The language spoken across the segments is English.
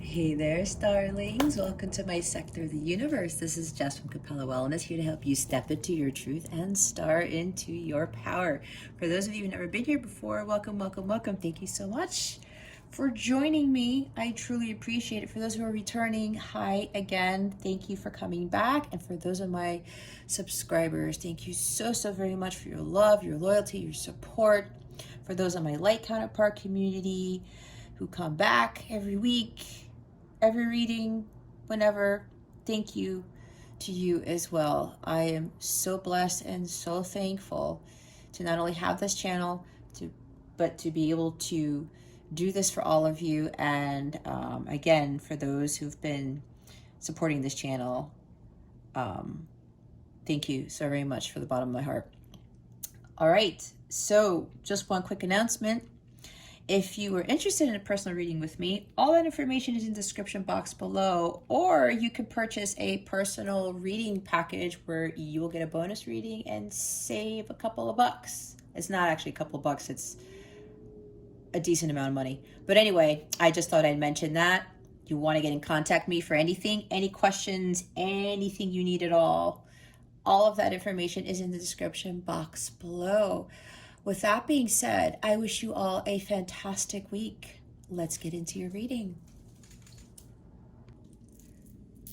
Hey there, starlings. Welcome to my sector of the universe. This is Jess from Capella Wellness, here to help you step into your truth and star into your power. For those of you who've never been here before, welcome, welcome, welcome. Thank you so much for joining me. I truly appreciate it. For those who are returning, hi again. Thank you for coming back. And for those of my subscribers, thank you so very much for your love, your loyalty, your support. For those of my light counterpart community who come back every week, every reading, whenever, thank you to you as well. I am so blessed and so thankful to not only have this channel, but to be able to do this for all of you. And again, for those who've been supporting this channel, thank you so very much from the bottom of my heart. All right, so just one quick announcement. If you are interested in a personal reading with me, all that information is in the description box below, or you can purchase a personal reading package where you will get a bonus reading and save a couple of bucks. It's not actually a couple of bucks, it's a decent amount of money. But anyway, I just thought I'd mention that. You want to get in contact with me for anything, any questions, anything you need at all of that information is in the description box below. With that being said, I wish you all a fantastic week. Let's get into your reading.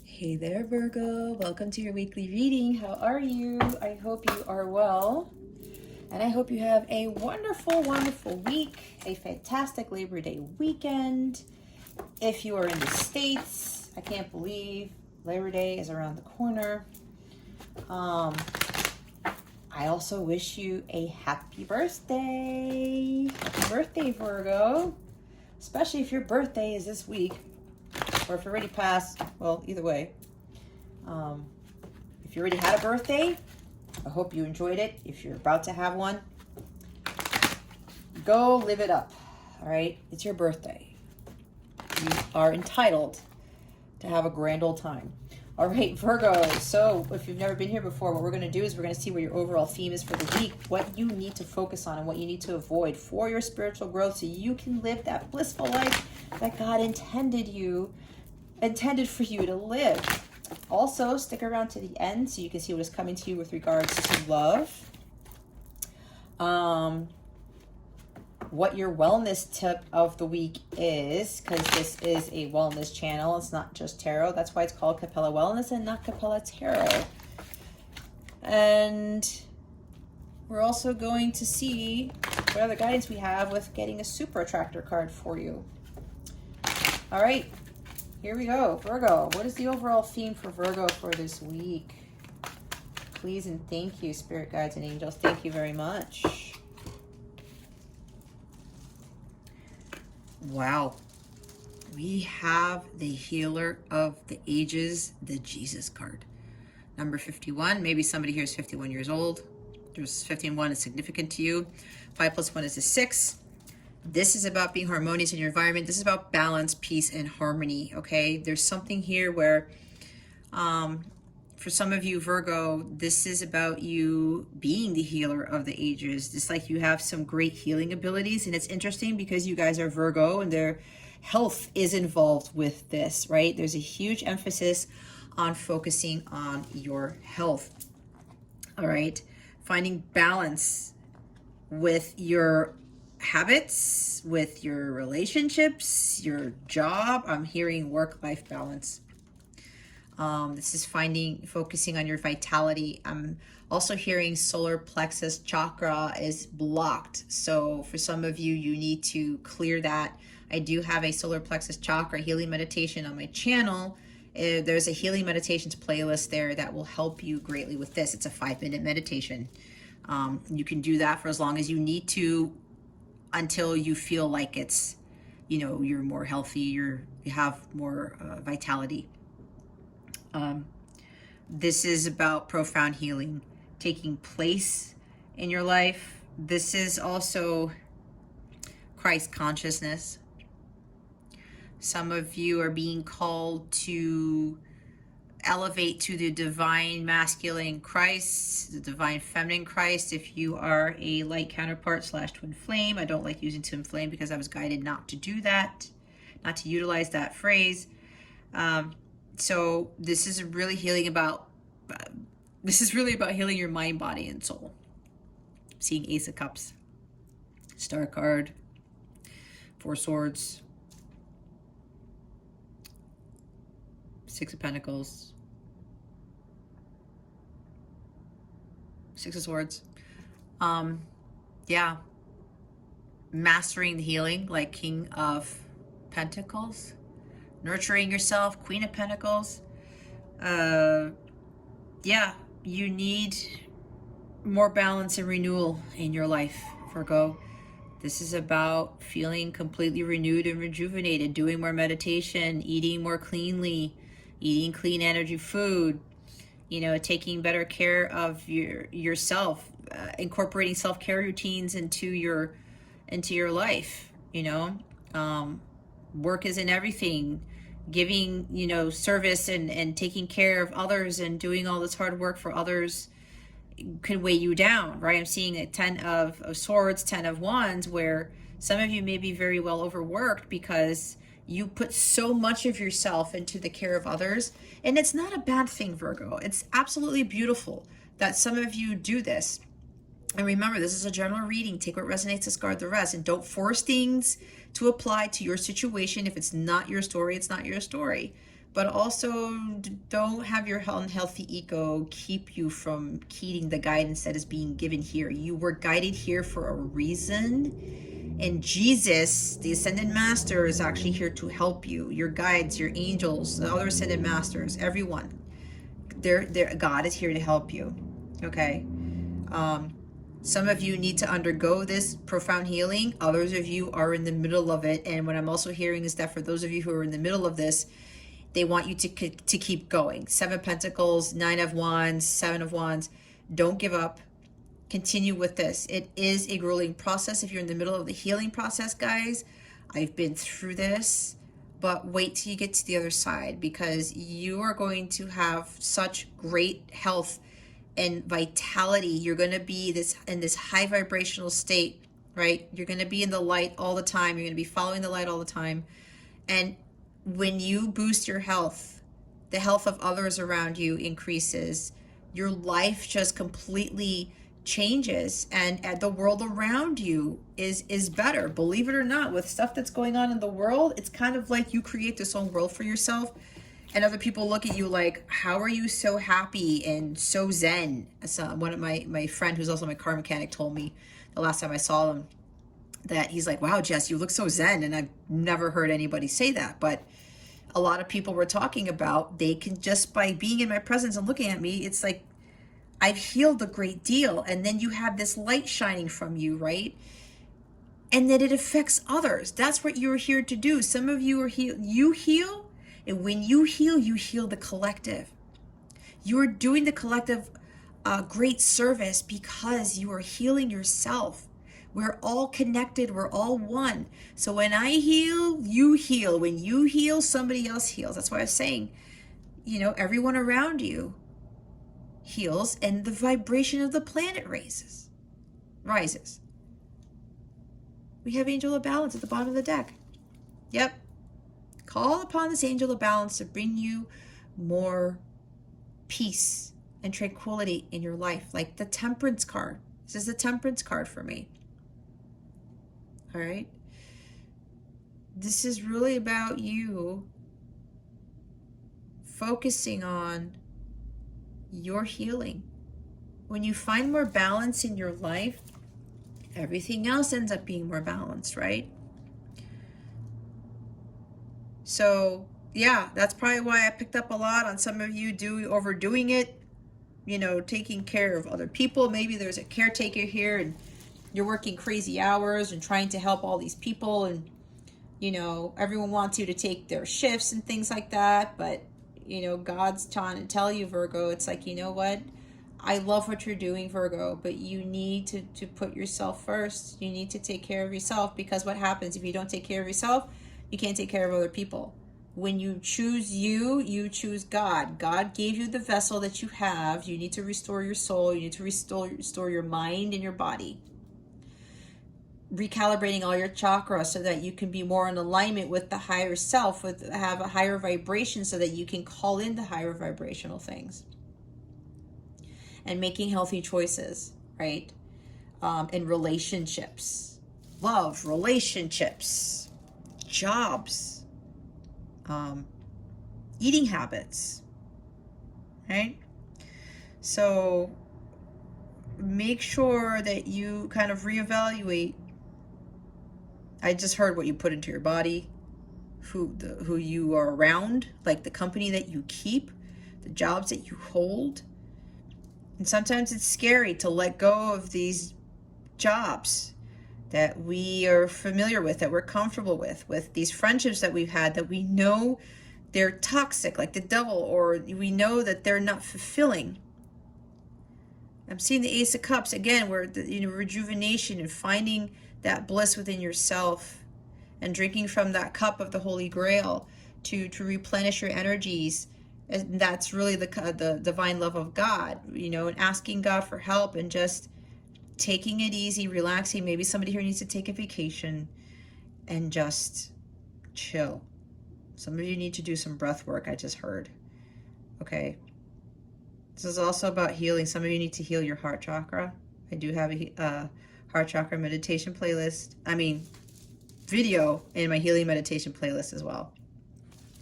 Hey there, Virgo. Welcome to your weekly reading. How are you? I hope you are well. And I hope you have a wonderful, wonderful week, a fantastic Labor Day weekend. If you are in the States, I can't believe Labor Day is around the corner. I also wish you a happy birthday. Happy birthday, Virgo. Especially if your birthday is this week, or if it already passed. Well, either way. If you already had a birthday, I hope you enjoyed it. If you're about to have one, go live it up. All right? It's your birthday. You are entitled to have a grand old time. All right, Virgo, so if you've never been here before, what we're going to do is we're going to see what your overall theme is for the week, what you need to focus on and what you need to avoid for your spiritual growth so you can live that blissful life that God intended for you to live. Also, stick around to the end so you can see what is coming to you with regards to love. What your wellness tip of the week is, because this is a wellness channel. It's not just tarot. That's why it's called Capella Wellness and not Capella Tarot. And we're also going to see what other guidance we have with getting a super attractor card for you. All right, here we go. Virgo, what is the overall theme for Virgo for this week? Please and thank you, spirit guides and angels. Thank you very much. Wow, we have the Healer of the Ages, the Jesus card. Number 51, maybe somebody here is 51 years old. There's 51 is significant to you. 5 plus 1 is a 6. This is about being harmonious in your environment. This is about balance, peace, and harmony, okay? There's something here where, for some of you, Virgo, this is about you being the healer of the ages. It's like you have some great healing abilities. And it's interesting because you guys are Virgo and their health is involved with this, right? There's a huge emphasis on focusing on your health. All right. Finding balance with your habits, with your relationships, your job. I'm hearing work-life balance. This is focusing on your vitality. I'm also hearing solar plexus chakra is blocked. So for some of you, you need to clear that. I do have a solar plexus chakra healing meditation on my channel. There's a healing meditations playlist there that will help you greatly with this. It's a 5-minute meditation. You can do that for as long as you need to until you feel like it's, you're more healthy, you have more vitality. This is about profound healing taking place in your life. This is also Christ consciousness. Some of you are being called to elevate to the divine masculine Christ, the divine feminine Christ. If you are a light counterpart / twin flame, I don't like using twin flame because I was guided not to do that. not to utilize that phrase. So this is really about healing your mind, body, and soul. Seeing Ace of Cups, Star card, Four Swords, Six of Pentacles, Six of Swords. Yeah. Mastering the healing, like King of Pentacles. Nurturing yourself, Queen of Pentacles. Yeah, you need more balance and renewal in your life, Virgo. This is about feeling completely renewed and rejuvenated, doing more meditation, eating more cleanly, eating clean energy food, you know, taking better care of yourself, incorporating self-care routines into your life, you know. Work isn't everything. Giving, you know, service and taking care of others and doing all this hard work for others could weigh you down, right? I'm seeing a 10 of Swords, 10 of Wands, where some of you may be very well overworked because you put so much of yourself into the care of others. And it's not a bad thing, Virgo. It's absolutely beautiful that some of you do this. And remember, this is a general reading. Take what resonates, discard the rest. And don't force things to apply to your situation. If it's not your story, it's not your story. But also, don't have your unhealthy ego keep you from heeding the guidance that is being given here. You were guided here for a reason. And Jesus, the Ascended Master, is actually here to help you. Your guides, your angels, the other Ascended Masters, everyone. God is here to help you. Okay? Some of you need to undergo this profound healing. Others of you are in the middle of it. And what I'm also hearing is that for those of you who are in the middle of this, they want you to keep going. 7 of Pentacles, 9 of Wands, 7 of Wands. Don't give up. Continue with this. It is a grueling process if you're in the middle of the healing process, guys. I've been through this, but wait till you get to the other side, because you are going to have such great health and vitality. You're going to be in this high vibrational state, right? You're going to be in the light all the time. You're going to be following the light all the time. And when you boost your health, the health of others around you increases. Your life just completely changes, and the world around you is better. Believe it or not, with stuff that's going on in the world, it's kind of like you create this own world for yourself, and other people look at you like, how are you so happy and so zen? So one of my friend, who's also my car mechanic, told me the last time I saw him that he's like, wow, Jess, you look so zen. And I've never heard anybody say that, but a lot of people were talking about, they can, just by being in my presence and looking at me, it's like I've healed a great deal. And then you have this light shining from you, right? And then it affects others. That's what you're here to do. Some of you are you heal, and when you heal the collective. You're doing the collective great service because you are healing yourself. We're all connected. We're all one. So when I heal, you heal. When you heal, somebody else heals. That's why I'm saying, you know, everyone around you heals, and the vibration of the planet rises. We have Angel of Balance at the bottom of the deck. Yep. Call upon this Angel of Balance to bring you more peace and tranquility in your life, like the Temperance card. This is the Temperance card for me. All right. This is really about you focusing on your healing. When you find more balance in your life, everything else ends up being more balanced, right? So yeah, that's probably why I picked up a lot on some of you overdoing it, you know, taking care of other people. Maybe there's a caretaker here and you're working crazy hours and trying to help all these people, and you know, everyone wants you to take their shifts and things like that. But you know, God's trying to tell you, Virgo, it's like, you know what? I love what you're doing, Virgo, but you need to put yourself first. You need to take care of yourself, because what happens if you don't take care of yourself? You can't take care of other people. When you choose you choose God. God gave you the vessel that you have. You need to restore your soul. You need to restore your mind and your body. recalibrating all your chakras so that you can be more in alignment with the higher self, have a higher vibration so that you can call in the higher vibrational things. And making healthy choices, right? In relationships, love, relationships, jobs, eating habits, right? So make sure that you kind of reevaluate. I just heard what you put into your body, who you are around, like the company that you keep, the jobs that you hold. And sometimes it's scary to let go of these jobs that we are familiar with, that we're comfortable with these friendships that we've had that we know they're toxic, like the devil, or we know that they're not fulfilling. I'm seeing the Ace of Cups again, where the rejuvenation and finding that bliss within yourself and drinking from that cup of the Holy Grail to replenish your energies. And that's really the divine love of God, and asking God for help and just taking it easy, relaxing. Maybe somebody here needs to take a vacation and just chill. Some of you need to do some breath work, I just heard. Okay. This is also about healing. Some of you need to heal your heart chakra. I do have a heart chakra meditation playlist. Video in my healing meditation playlist as well.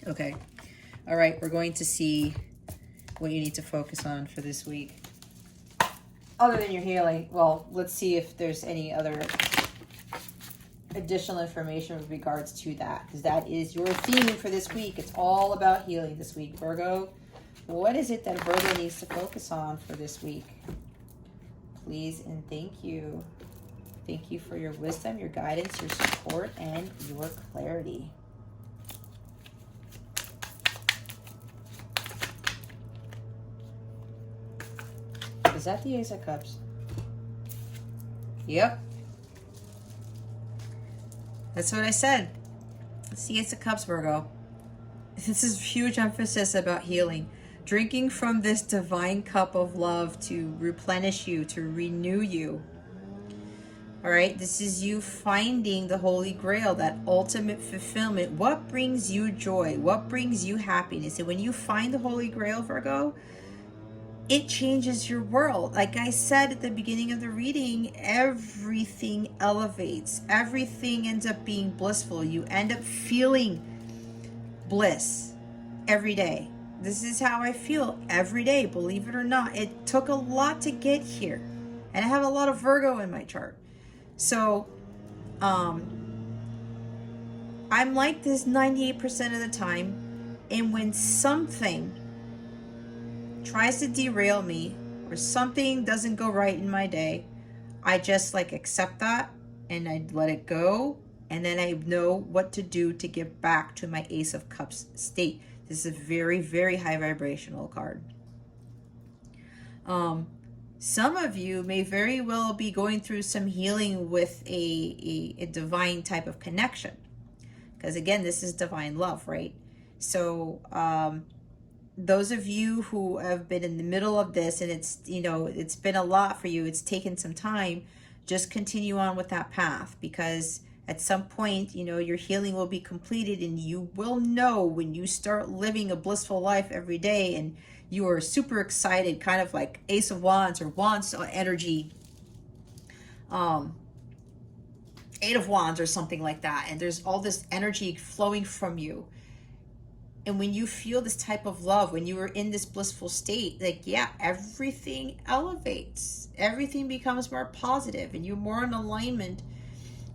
Okay. All right. We're going to see what you need to focus on for this week. Other than your healing, well, let's see if there's any other additional information with regards to that, because that is your theme for this week. It's all about healing this week, Virgo. What is it that Virgo needs to focus on for this week? Please and thank you. Thank you for your wisdom, your guidance, your support, and your clarity. Is that the Ace of Cups? Yep. That's what I said. It's the Ace of Cups, Virgo. This is huge emphasis about healing. Drinking from this divine cup of love to replenish you, to renew you. All right, this is you finding the Holy Grail, that ultimate fulfillment. What brings you joy? What brings you happiness? And when you find the Holy Grail, Virgo, it changes your world. Like I said at the beginning of the reading, everything elevates. Everything ends up being blissful. You end up feeling bliss every day. This is how I feel every day, believe it or not. It took a lot to get here. And I have a lot of Virgo in my chart. So, I'm like this 98% of the time. And when something tries to derail me or something doesn't go right in my day, I just accept that and I let it go. And then I know what to do to get back to my Ace of Cups state. This is a very, very high vibrational card. Some of you may very well be going through some healing with a divine type of connection. Because again, this is divine love, right? So those of you who have been in the middle of this and it's been a lot for you, it's taken some time, just continue on with that path, because at some point, your healing will be completed and you will know when you start living a blissful life every day and you are super excited, kind of like Ace of Wands or Wands energy, Eight of Wands or something like that. And there's all this energy flowing from you. And when you feel this type of love, when you are in this blissful state, everything elevates. Everything becomes more positive and you're more in alignment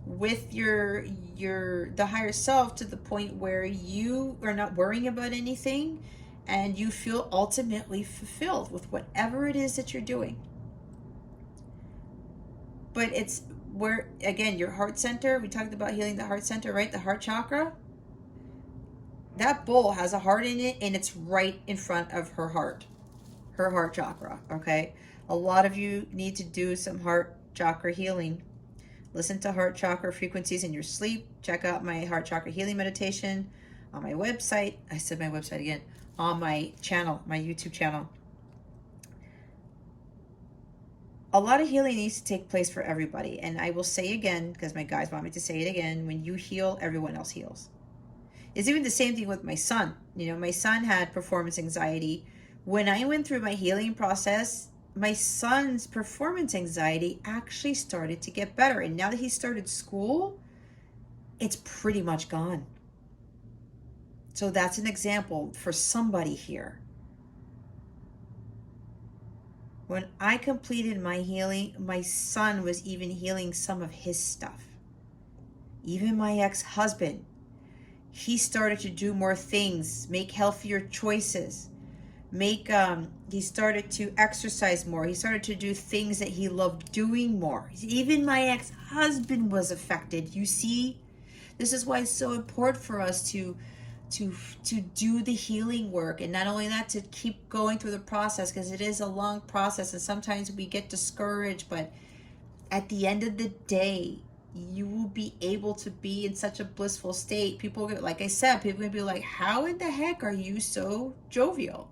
with the higher self, to the point where you are not worrying about anything and you feel ultimately fulfilled with whatever it is that you're doing. But it's where, again, your heart center, we talked about healing the heart center, right? The heart chakra. That bowl has a heart in it and it's right in front of her heart chakra, okay? A lot of you need to do some heart chakra healing. Listen to heart chakra frequencies in your sleep. Check out my heart chakra healing meditation on my website. I said my website again. On my channel, my YouTube channel. a lot of healing needs to take place for everybody. And I will say again, because my guys want me to say it again, when you heal, everyone else heals. It's even the same thing with my son. You know, my son had performance anxiety. When I went through my healing process, my son's performance anxiety actually started to get better. And now that he started school, it's pretty much gone. So that's an example for somebody here. When I completed my healing, my son was even healing some of his stuff. Even my ex-husband, he started to do more things, make healthier choices, he started to exercise more. He started to do things that he loved doing more. Even my ex-husband was affected. You see, this is why it's so important for us to do the healing work, and not only that, to keep going through the process, because it is a long process and sometimes we get discouraged, but at the end of the day, you will be able to be in such a blissful state. People, like I said, people are gonna be like, how in the heck are you so jovial?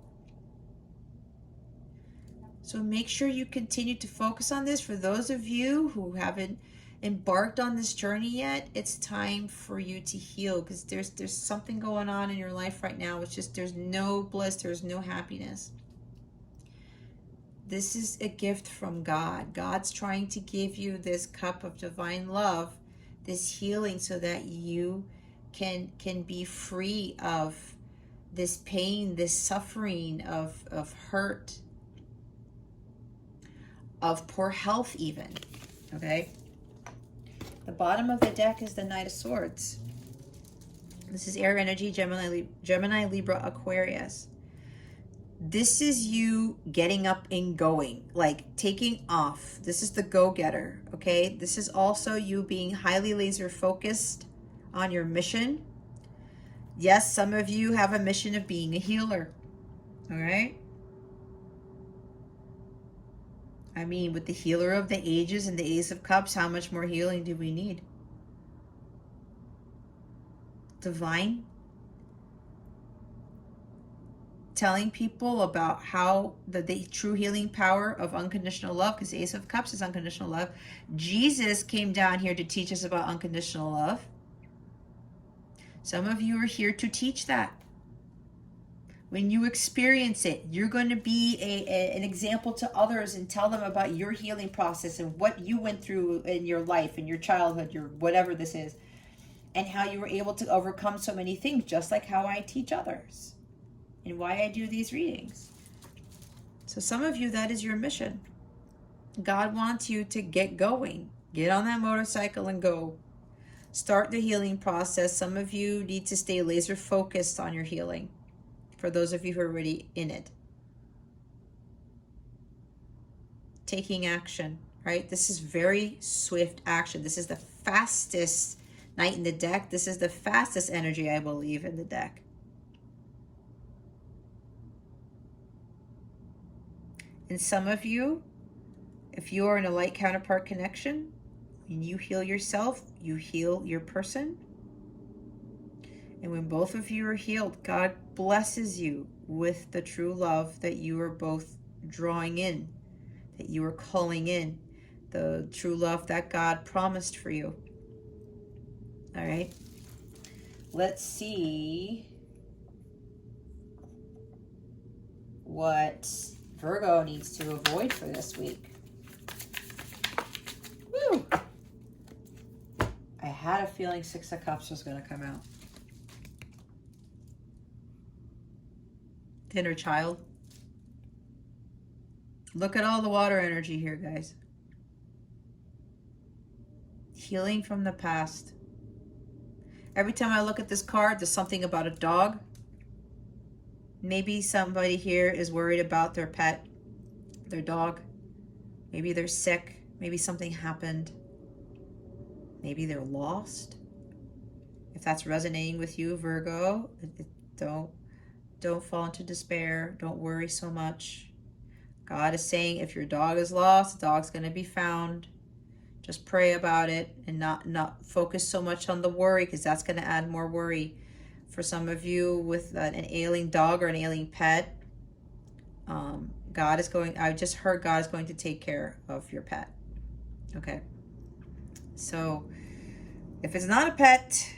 So make sure you continue to focus on this. For those of you who haven't embarked on this journey yet, it's time for you to heal, because there's something going on in your life right now. It's just, there's no bliss, there's no happiness. This is a gift from God. God's trying to give you this cup of divine love, this healing, so that you can be free of this pain, this suffering, of hurt, of poor health even, okay? The bottom of the deck is the Knight of Swords. This is air energy, Gemini, Libra, Aquarius. This is you getting up and going, like taking off. This is the go-getter, okay? This is also you being highly laser focused on your mission. Yes, some of you have a mission of being a healer, all right? I mean, with the healer of the ages and the Ace of Cups, how much more healing do we need? Divine. Telling people about how the true healing power of unconditional love, because the Ace of Cups is unconditional love. Jesus came down here to teach us about unconditional love. Some of you are here to teach that. When you experience it, you're going to be an example to others and tell them about your healing process and what you went through in your life, in your childhood, your whatever this is, and how you were able to overcome so many things, just like how I teach others and why I do these readings. So some of you, that is your mission. God wants you to get going. Get on that motorcycle and go. Start the healing process. Some of you need to stay laser focused on your healing, for those of you who are already in it. Taking action, right? This is very swift action. This is the fastest Knight in the deck. This is the fastest energy, I believe, in the deck. And some of you, if you are in a light counterpart connection, when you heal yourself, you heal your person. And when both of you are healed, God blesses you with the true love that you are both drawing in, that you are calling in, the true love that God promised for you. All right. Let's see what Virgo needs to avoid for this week. Woo! I had a feeling Six of Cups was going to come out. Inner child. Look at all the water energy here, guys. Healing from the past. Every time I look at this card, there's something about a dog. Maybe somebody here is worried about their pet, their dog. Maybe they're sick. Maybe something happened. Maybe they're lost. If that's resonating with you, Virgo, don't fall into despair. Don't worry so much. God is saying if your dog is lost, the dog's going to be found. Just pray about it and not focus so much on the worry, because that's going to add more worry. For some of you with an ailing dog or an ailing pet, I just heard God is going to take care of your pet. Okay. So if it's not a pet,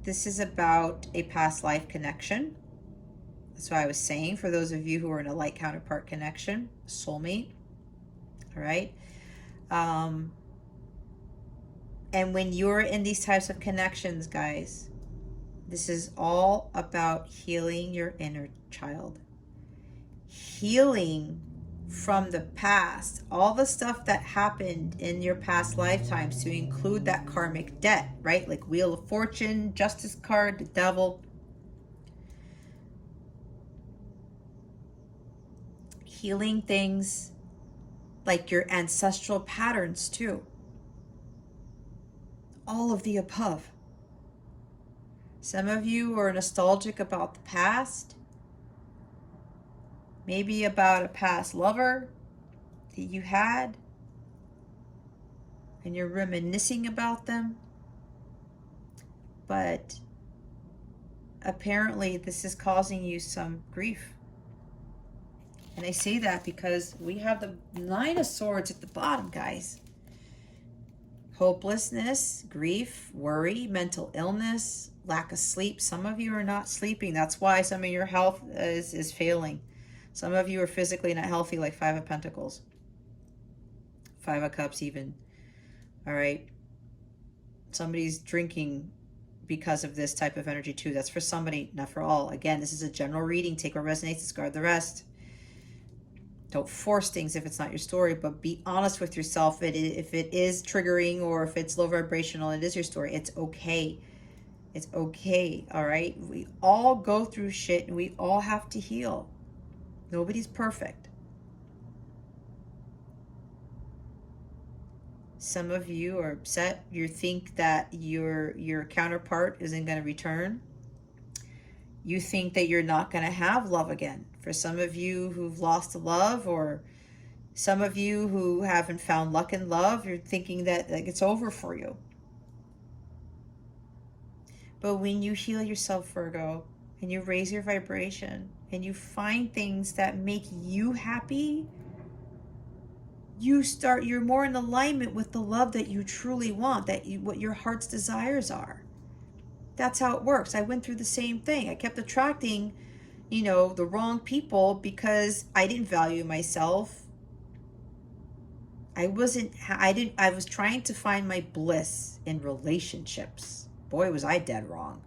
this is about a past life connection. That's what I was saying for those of you who are in a light counterpart connection, soulmate. All right. And when you're in these types of connections, guys, this is all about healing your inner child. Healing from the past, all the stuff that happened in your past lifetimes, to include that karmic debt, right? Like Wheel of Fortune, Justice card, the Devil. Healing things like your ancestral patterns too. All of the above. Some of you are nostalgic about the past. Maybe about a past lover that you had, and you're reminiscing about them. But apparently this is causing you some grief. And I say that because we have the Nine of Swords at the bottom, guys. Hopelessness, grief, worry, mental illness, lack of sleep. Some of you are not sleeping. That's why some of your health is failing. Some of you are physically not healthy, like Five of Pentacles. Five of Cups even. All right. Somebody's drinking because of this type of energy too. That's for somebody, not for all. Again, this is a general reading. Take what resonates, discard the rest. Don't force things if it's not your story, but be honest with yourself. If it is triggering or if it's low vibrational, it is your story. It's okay. It's okay, all right? We all go through shit and we all have to heal. Nobody's perfect. Some of you are upset. You think that your counterpart isn't going to return. You think that you're not going to have love again. For some of you who've lost love, or some of you who haven't found luck in love, you're thinking that like it's over for you. But when you heal yourself, Virgo, and you raise your vibration and you find things that make you happy, you're more in alignment with the love that you truly want, what your heart's desires are. That's how it works. I went through the same thing. I kept attracting, the wrong people because I didn't value myself. I was trying to find my bliss in relationships. Boy, was I dead wrong.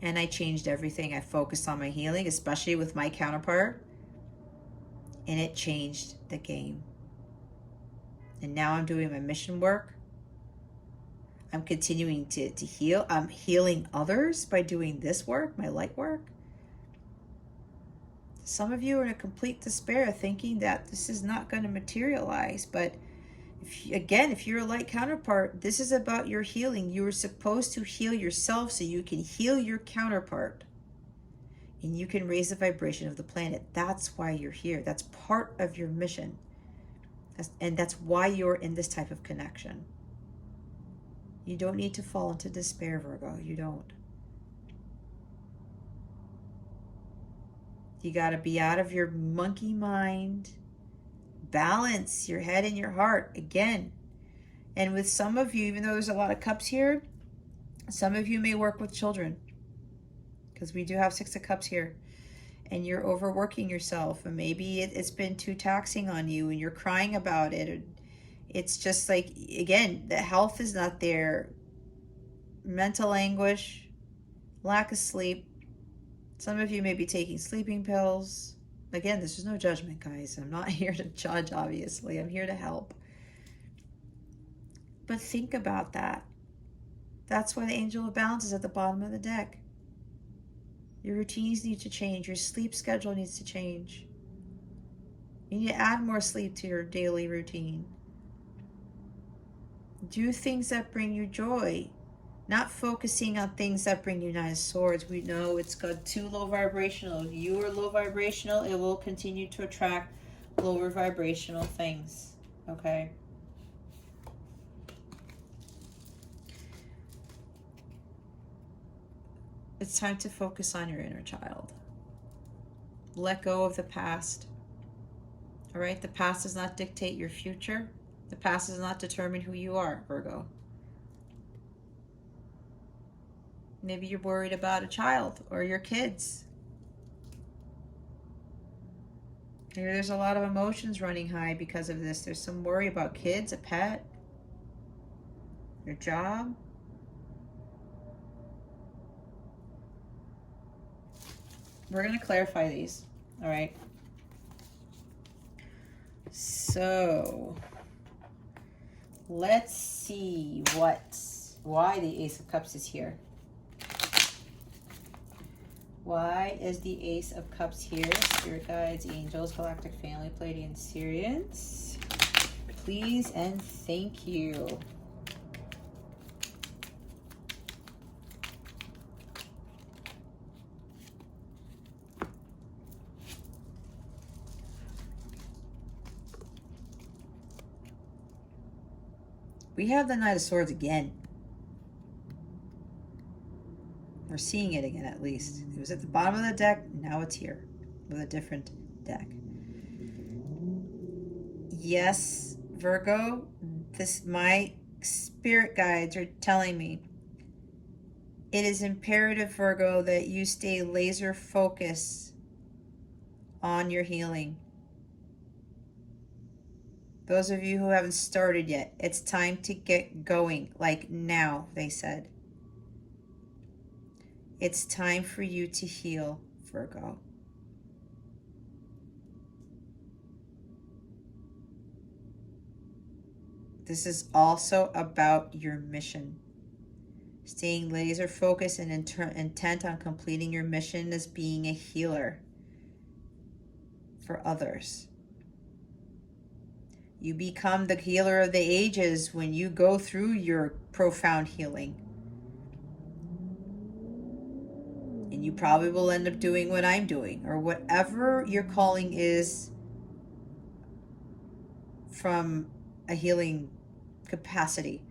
And I changed everything. I focused on my healing, especially with my counterpart. And it changed the game. And now I'm doing my mission work. I'm continuing to heal. I'm healing others by doing this work, my light work. Some of you are in a complete despair, thinking that this is not going to materialize. But if you're a light counterpart, this is about your healing. You are supposed to heal yourself so you can heal your counterpart. And you can raise the vibration of the planet. That's why you're here. That's part of your mission. And that's why you're in this type of connection. You don't need to fall into despair, Virgo. You don't. You got to be out of your monkey mind. Balance your head and your heart again. And with some of you, even though there's a lot of cups here, some of you may work with children, because we do have Six of Cups here. And you're overworking yourself, and maybe it's been too taxing on you and you're crying about it. It's just like, again, the health is not there. Mental anguish, lack of sleep. Some of you may be taking sleeping pills. Again, this is no judgment, guys. I'm not here to judge, obviously. I'm here to help. But think about that. That's why the Angel of Balance is at the bottom of the deck. Your routines need to change. Your sleep schedule needs to change. You need to add more sleep to your daily routine. Do things that bring you joy, not focusing on things that bring you Nine of Swords. We know it's got too low vibrational. If you are low vibrational, it will continue to attract lower vibrational things. Okay? It's time to focus on your inner child. Let go of the past. All right? The past does not dictate your future. The past does not determine who you are, Virgo. Maybe you're worried about a child or your kids. Maybe there's a lot of emotions running high because of this. There's some worry about kids, a pet, your job. We're going to clarify these, all right? So, let's see why the Ace of Cups is here. Why is the Ace of Cups here? Spirit guides, angels, galactic family, Pleiadian, Sirians. Please and thank you. We have the Knight of Swords again. We're seeing it again, at least. It was at the bottom of the deck. Now it's here with a different deck. Yes, Virgo, my spirit guides are telling me it is imperative, Virgo, that you stay laser focused on your healing. Those of you who haven't started yet, it's time to get going. Like now, they said. It's time for you to heal, Virgo. This is also about your mission. Staying laser focused and intent on completing your mission as being a healer for others. You become the healer of the ages when you go through your profound healing. And you probably will end up doing what I'm doing, or whatever your calling is from a healing capacity.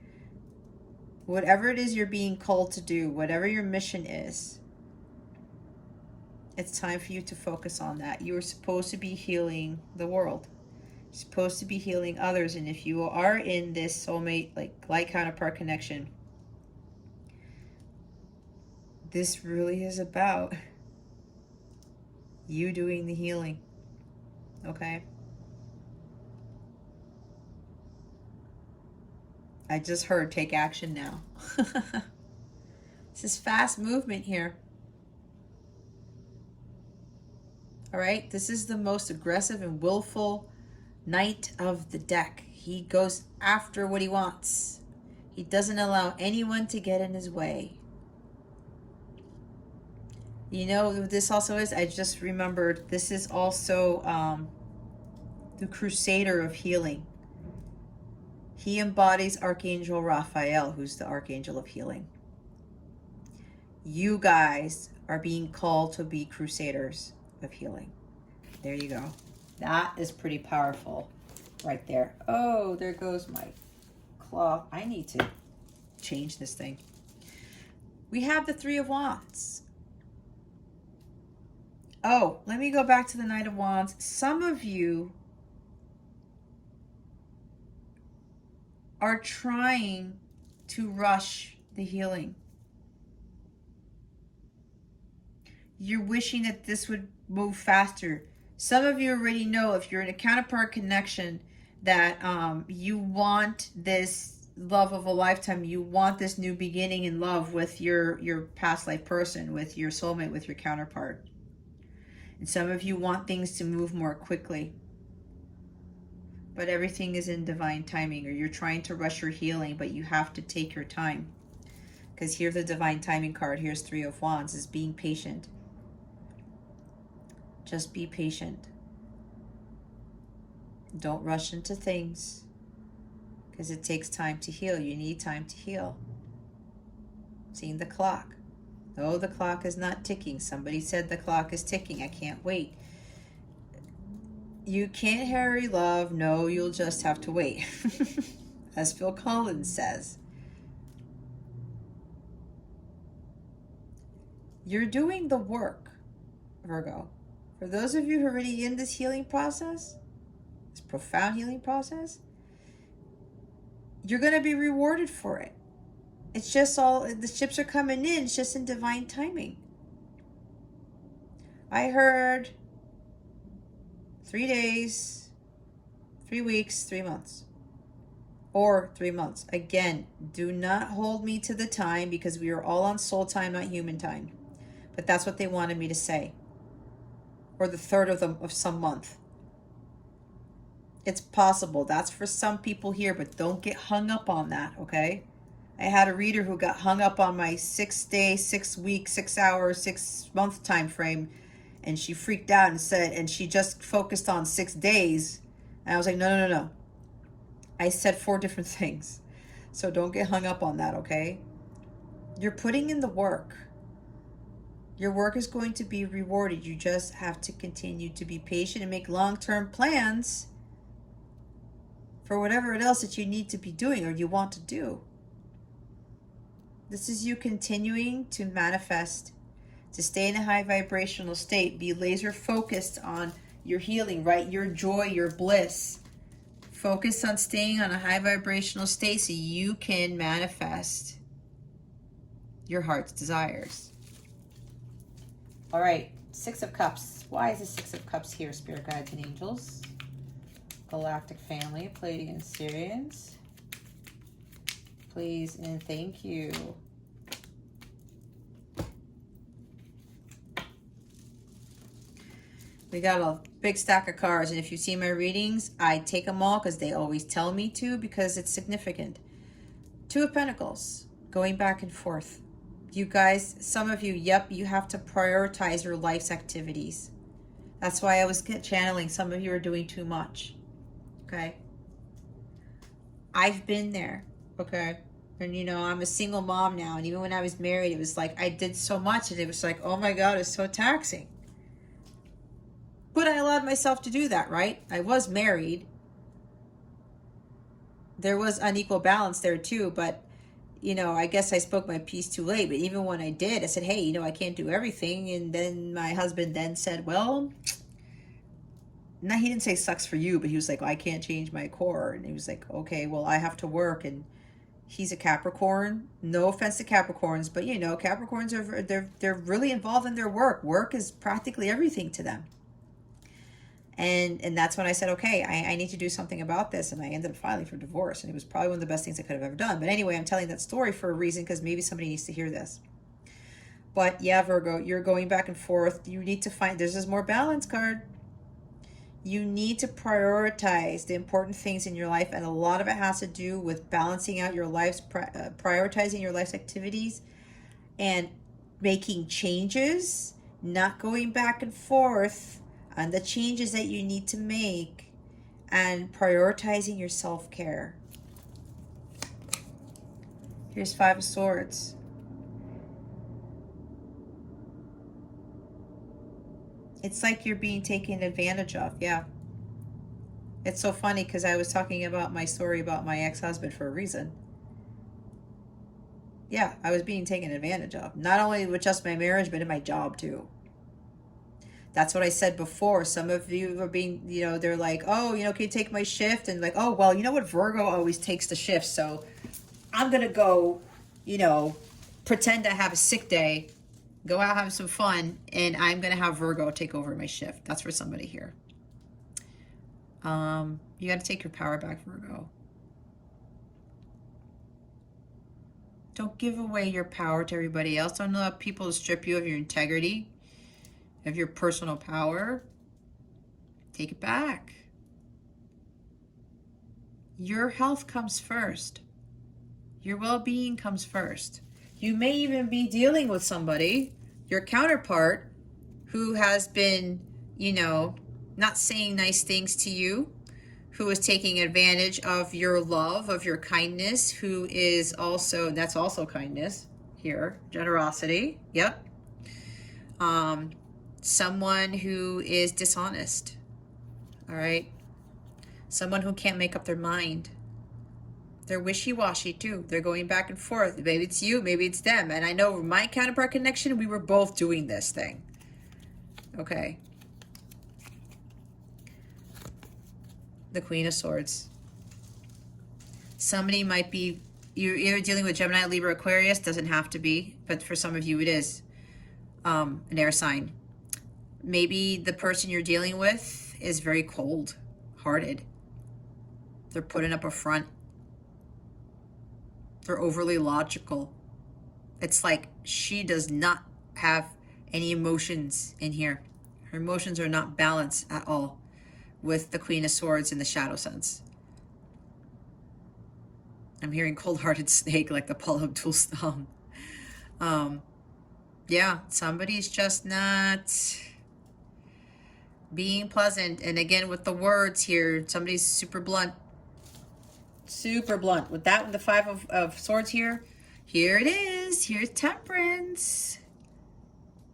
Whatever it is you're being called to do, whatever your mission is, it's time for you to focus on that. You are supposed to be healing the world. You're supposed to be healing others. And if you are in this soulmate, like counterpart connection, this really is about you doing the healing, okay? I just heard take action now. This is fast movement here. All right, this is the most aggressive and willful knight of the deck. He goes after what he wants. He doesn't allow anyone to get in his way. You know what this also is? I just remembered this is also the Crusader of Healing. He embodies Archangel Raphael, who's the Archangel of Healing. You guys are being called to be Crusaders of Healing. There you go. That is pretty powerful right there. Oh, there goes my cloth. I need to change this thing. We have the Three of Wands. Oh, let me go back to the Knight of Wands. Some of you are trying to rush the healing. You're wishing that this would move faster. Some of you already know, if you're in a counterpart connection, that you want this love of a lifetime. You want this new beginning in love with your past life person, with your soulmate, with your counterpart. And some of you want things to move more quickly. But everything is in divine timing, or you're trying to rush your healing, but you have to take your time. Because here's the divine timing card. Here's Three of Wands, is being patient. Just be patient. Don't rush into things, because it takes time to heal. You need time to heal. Seeing the clock. No, the clock is not ticking. Somebody said the clock is ticking. I can't wait. You can't hurry, love. No, you'll just have to wait. As Phil Collins says. You're doing the work, Virgo. For those of you who are already in this healing process, this profound healing process, you're going to be rewarded for it. It's just all, the ships are coming in. It's just in divine timing. I heard 3 days, 3 weeks, 3 months. Or 3 months. Again, do not hold me to the time because we are all on soul time, not human time. But that's what they wanted me to say. Or the third of some month. It's possible. That's for some people here, but don't get hung up on that, okay? I had a reader who got hung up on my 6 day, 6 week, 6 hour, 6 month time frame, and she freaked out and said, and she just focused on 6 days. And I was like, no. I said 4 different things. So don't get hung up on that, okay? You're putting in the work. Your work is going to be rewarded. You just have to continue to be patient and make long-term plans for whatever else that you need to be doing or you want to do. This is you continuing to manifest, to stay in a high vibrational state, be laser focused on your healing, right? Your joy, your bliss. Focus on staying on a high vibrational state so you can manifest your heart's desires. All right, 6 of Cups. Why is the 6 of Cups here, Spirit Guides and Angels? Galactic Family, Pleiadian Syrians. Please and thank you. We got a big stack of cards, and if you see my readings, I take them all because they always tell me to, because it's significant. 2 of Pentacles, going back and forth. You guys, some of you, yep, you have to prioritize your life's activities. That's why I was channeling. Some of you are doing too much. Okay? I've been there. Okay? And you know, I'm a single mom now, and even when I was married, it was like I did so much, and it was like, oh my God, it's so taxing. But I allowed myself to do that, right? I was married. There was unequal balance there too, but you know, I guess I spoke my piece too late. But even when I did, I said, hey, you know, I can't do everything. And then my husband then said, well, no, he didn't say sucks for you, but he was like, well, I can't change my core. And he was like, okay, well, I have to work. And he's a Capricorn. No offense to Capricorns, but you know, Capricorns are they're really involved in their work. Work is practically everything to them. And that's when I said, okay, I need to do something about this. And I ended up filing for divorce. And it was probably one of the best things I could have ever done. But anyway, I'm telling that story for a reason, because maybe somebody needs to hear this. But yeah, Virgo, you're going back and forth. You need to find, there's this more balance card. You need to prioritize the important things in your life. And a lot of it has to do with balancing out your life's, prioritizing your life's activities and making changes, not going back and forth on the changes that you need to make, and prioritizing your self-care. Here's 5 of Swords. It's like you're being taken advantage of. Yeah. It's so funny because I was talking about my story about my ex-husband for a reason. Yeah, I was being taken advantage of. Not only with just my marriage, but in my job too. That's what I said before. Some of you are being, you know, they're like, oh, you know, can you take my shift? And like, oh, well, you know what? Virgo always takes the shift. So I'm going to go, you know, pretend I have a sick day, go out, have some fun, and I'm going to have Virgo take over my shift. That's for somebody here. You got to take your power back, Virgo. Don't give away your power to everybody else. Don't allow people to strip you of your integrity, of your personal power. Take it back. Your health comes first. Your well-being comes first. You may even be dealing with somebody, your counterpart, who has been, you know, not saying nice things to you, who is taking advantage of your love, of your kindness, who is also, that's also kindness here, generosity. Yep. Someone who is dishonest, all right? Someone who can't make up their mind. They're wishy-washy too. They're going back and forth. Maybe it's you, maybe it's them. And I know my counterpart connection, we were both doing this thing. Okay. the Queen of Swords. Somebody might be, you're dealing with Gemini, Libra, Aquarius. Doesn't have to be, but for some of you it is an air sign. Maybe the person you're dealing with is very cold-hearted. They're putting up a front. They're overly logical. It's like she does not have any emotions in here. Her emotions are not balanced at all with the Queen of Swords in the shadow sense. I'm hearing cold-hearted snake like the Paula Abdul song. Yeah, somebody's just not being pleasant. And again, with the words here, somebody's super blunt. Super blunt. With that, with the Five of Swords here, here it is. Here's Temperance.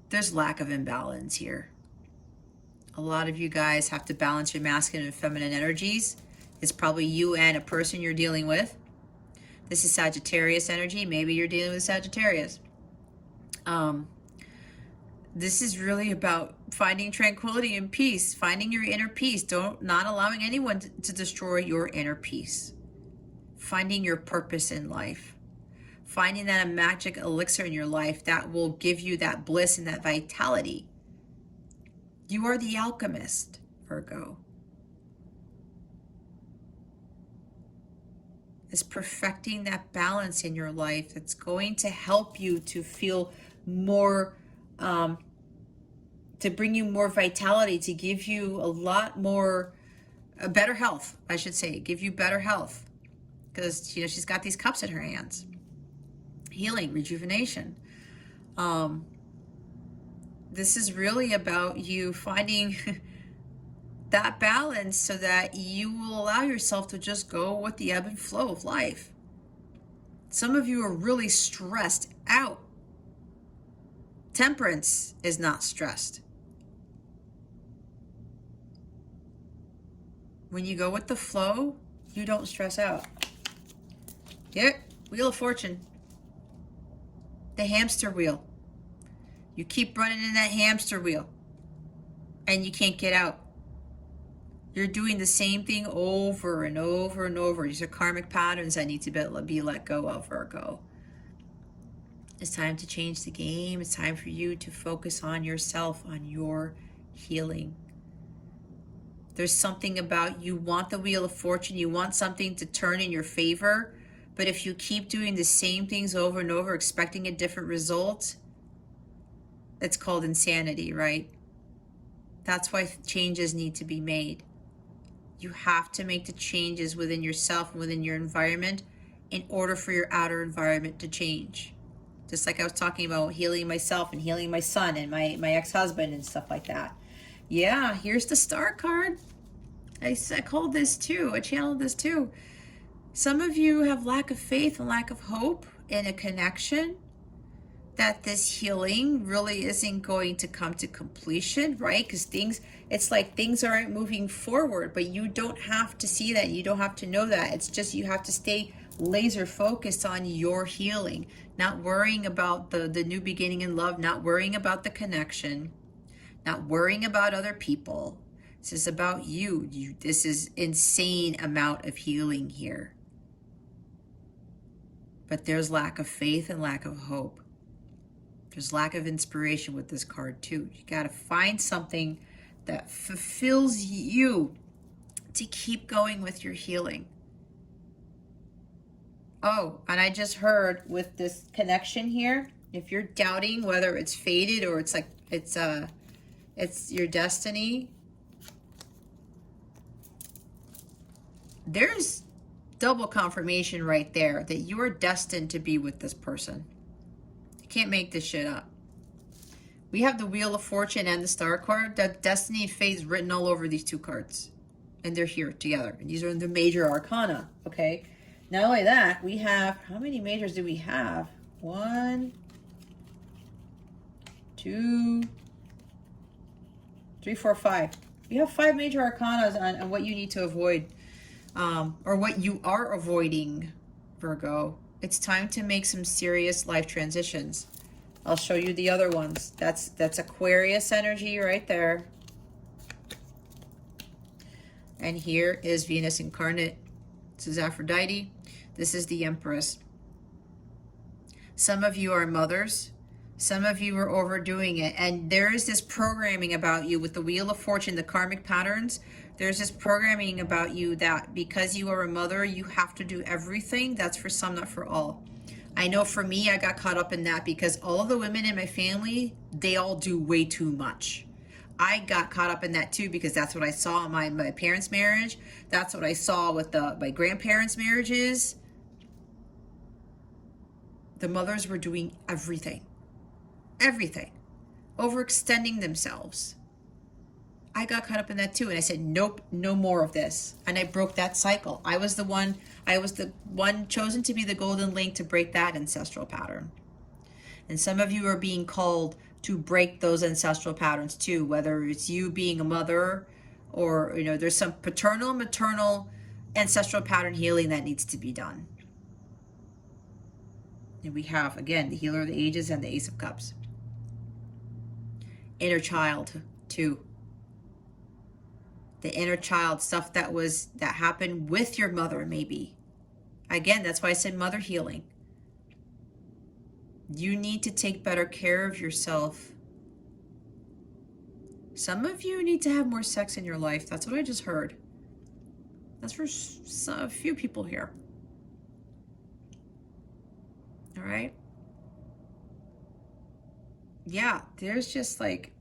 There's lack of imbalance here. A lot of you guys have to balance your masculine and feminine energies. It's probably you and a person you're dealing with. This is Sagittarius energy. Maybe you're dealing with Sagittarius. This is really about finding tranquility and peace, finding your inner peace. Not allowing anyone to destroy your inner peace. Finding your purpose in life. Finding that a magic elixir in your life that will give you that bliss and that vitality. You are the alchemist, Virgo. Is perfecting that balance in your life that's going to help you to feel more, to bring you more vitality, to give you a lot more, better health, I should say, give you better health. Because, you know, she's got these cups in her hands. Healing, rejuvenation. This is really about you finding that balance so that you will allow yourself to just go with the ebb and flow of life. Some of you are really stressed out. Temperance is not stressed. When you go with the flow, you don't stress out. Yeah, Wheel of Fortune. The hamster wheel. You keep running in that hamster wheel and you can't get out. You're doing the same thing over and over and over. These are karmic patterns that need to be let go of, Virgo. It's time to change the game. It's time for you to focus on yourself, on your healing. There's something about you want the Wheel of Fortune. You want something to turn in your favor. But if you keep doing the same things over and over, expecting a different result, it's called insanity, right? That's why changes need to be made. You have to make the changes within yourself and within your environment in order for your outer environment to change. Just like I was talking about healing myself and healing my son and my ex-husband and stuff like that. Yeah, here's the Star card. I called this too. I channeled this too. Some of you have lack of faith and lack of hope in a connection that this healing really isn't going to come to completion, right? Because it's like things aren't moving forward, but you don't have to see that. You don't have to know that. It's just you have to stay laser focused on your healing, not worrying about the new beginning in love, not worrying about the connection, not worrying about other people. This is about you. This is insane amount of healing here. But there's lack of faith and lack of hope. There's lack of inspiration with this card too. You got to find something that fulfills you to keep going with your healing. Oh, and I just heard with this connection here, if you're doubting whether it's fated or it's like it's your destiny, there's double confirmation right there that you are destined to be with this person. You can't make this shit up. We have the Wheel of Fortune and the Star card. That destiny and fate is written all over these two cards. And they're here together. And these are the major arcana, okay? Not only that, we have, how many majors do we have? 1, 2, 3, 4, 5. We have 5 major arcanas on what you need to avoid. Or what you are avoiding, Virgo. It's time to make some serious life transitions. I'll show you the other ones. That's Aquarius energy right there. And here is Venus incarnate. This is Aphrodite. This is the Empress. Some of you are mothers. Some of you are overdoing it. And there is this programming about you with the Wheel of Fortune, the karmic patterns. There's this programming about you that because you are a mother, you have to do everything. That's for some, not for all. I know for me, I got caught up in that because all of the women in my family, they all do way too much. I got caught up in that too because that's what I saw in my parents' marriage. That's what I saw with my grandparents' marriages. The mothers were doing everything. Everything. Overextending themselves. I got caught up in that too. And I said, nope, no more of this. And I broke that cycle. I was the one chosen to be the golden link to break that ancestral pattern. And some of you are being called to break those ancestral patterns too, whether it's you being a mother or, you know, there's some paternal, maternal, ancestral pattern healing that needs to be done. And we have, again, the Healer of the Ages and the Ace of Cups. Inner child too. The inner child, stuff that happened with your mother maybe. Again, that's why I said mother healing. You need to take better care of yourself. Some of you need to have more sex in your life. That's what I just heard. That's for a few people here. All right? Yeah, there's just like...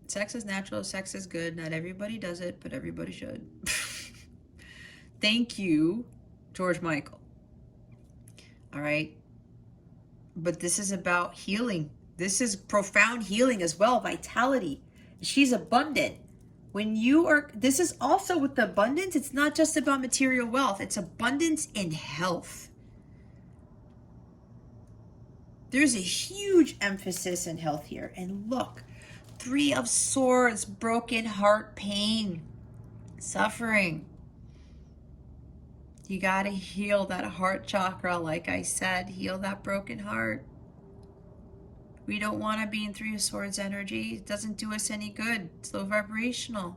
Sex is natural, sex is good. Not everybody does it, but everybody should. Thank you, George Michael. All right? But this is about healing. This is profound healing as well, vitality. She's abundant. When you are, this is also with the abundance, it's not just about material wealth, it's abundance in health. There's a huge emphasis in health here. And look, 3 of Swords, broken heart, pain, suffering. You got to heal that heart chakra, like I said, heal that broken heart. We don't want to be in 3 of Swords energy. It doesn't do us any good. It's low vibrational.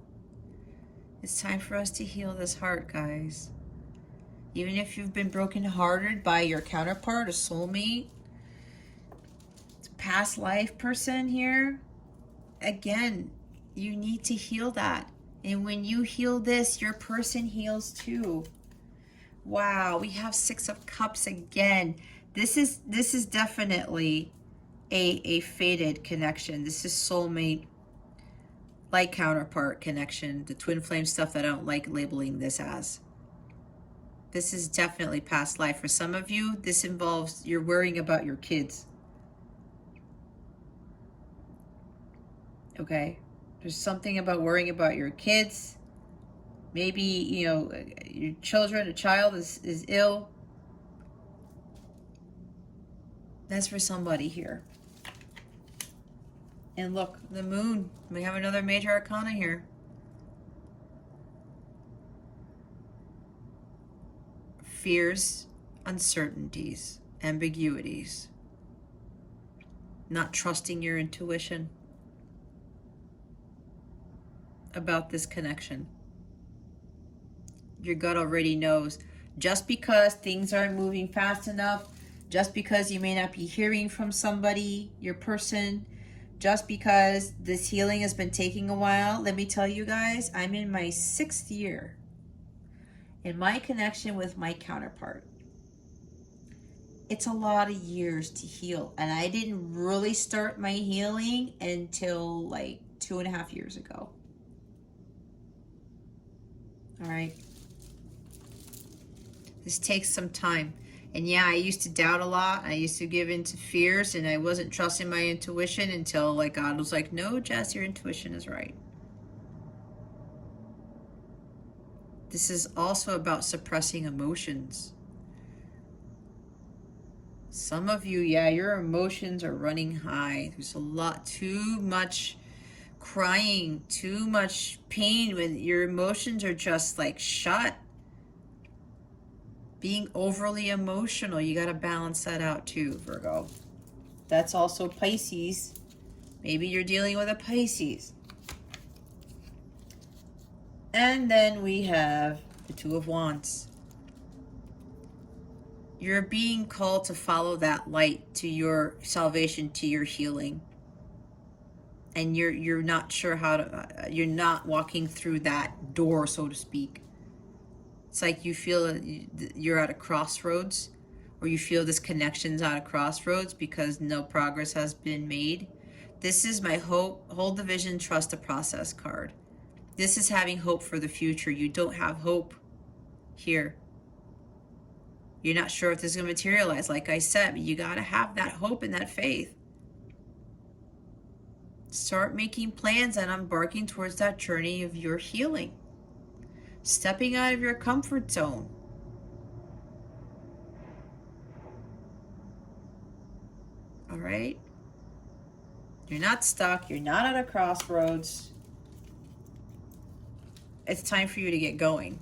It's time for us to heal this heart, guys. Even if you've been brokenhearted by your counterpart, a soulmate, a past life person here, again, you need to heal that. And when you heal this, your person heals too. Wow, we have 6 of Cups again. This is definitely a fated connection. This is soulmate, like counterpart connection, the twin flame stuff that I don't like labeling this as. This is definitely past life. For some of you, this involves you're worrying about your kids. Okay? There's something about worrying about your kids. Maybe, you know, your children, a child is ill. That's for somebody here. And look, the moon. We have another major arcana here. Fears, uncertainties, ambiguities. Not trusting your intuition about this connection. Your gut already knows. Just because things aren't moving fast enough, just because you may not be hearing from somebody, your person, just because this healing has been taking a while, let me tell you guys, I'm in my 6th year in my connection with my counterpart. It's a lot of years to heal, and I didn't really start my healing until like 2.5 years ago. All right. This takes some time. And yeah, I used to doubt a lot. I used to give in to fears, and I wasn't trusting my intuition until like God was like, no, Jess, your intuition is right. This is also about suppressing emotions. Some of you, yeah, your emotions are running high. There's a lot, too much crying, too much pain when your emotions are just like shut. Being overly emotional, you got to balance that out too, Virgo. That's also Pisces. Maybe you're dealing with a Pisces. And then we have the Two of Wands. You're being called to follow that light to your salvation, to your healing. And you're not sure how to, you're not walking through that door, so to speak. It's like you feel that you're at a crossroads, or you feel this connection's at a crossroads because no progress has been made. This is my hope, hold the vision, trust the process card. This is having hope for the future. You don't have hope here. You're not sure if this is going to materialize. Like I said, you got to have that hope and that faith. Start making plans and embarking towards that journey of your healing. Stepping out of your comfort zone. All right? You're not stuck. You're not at a crossroads. It's time for you to get going.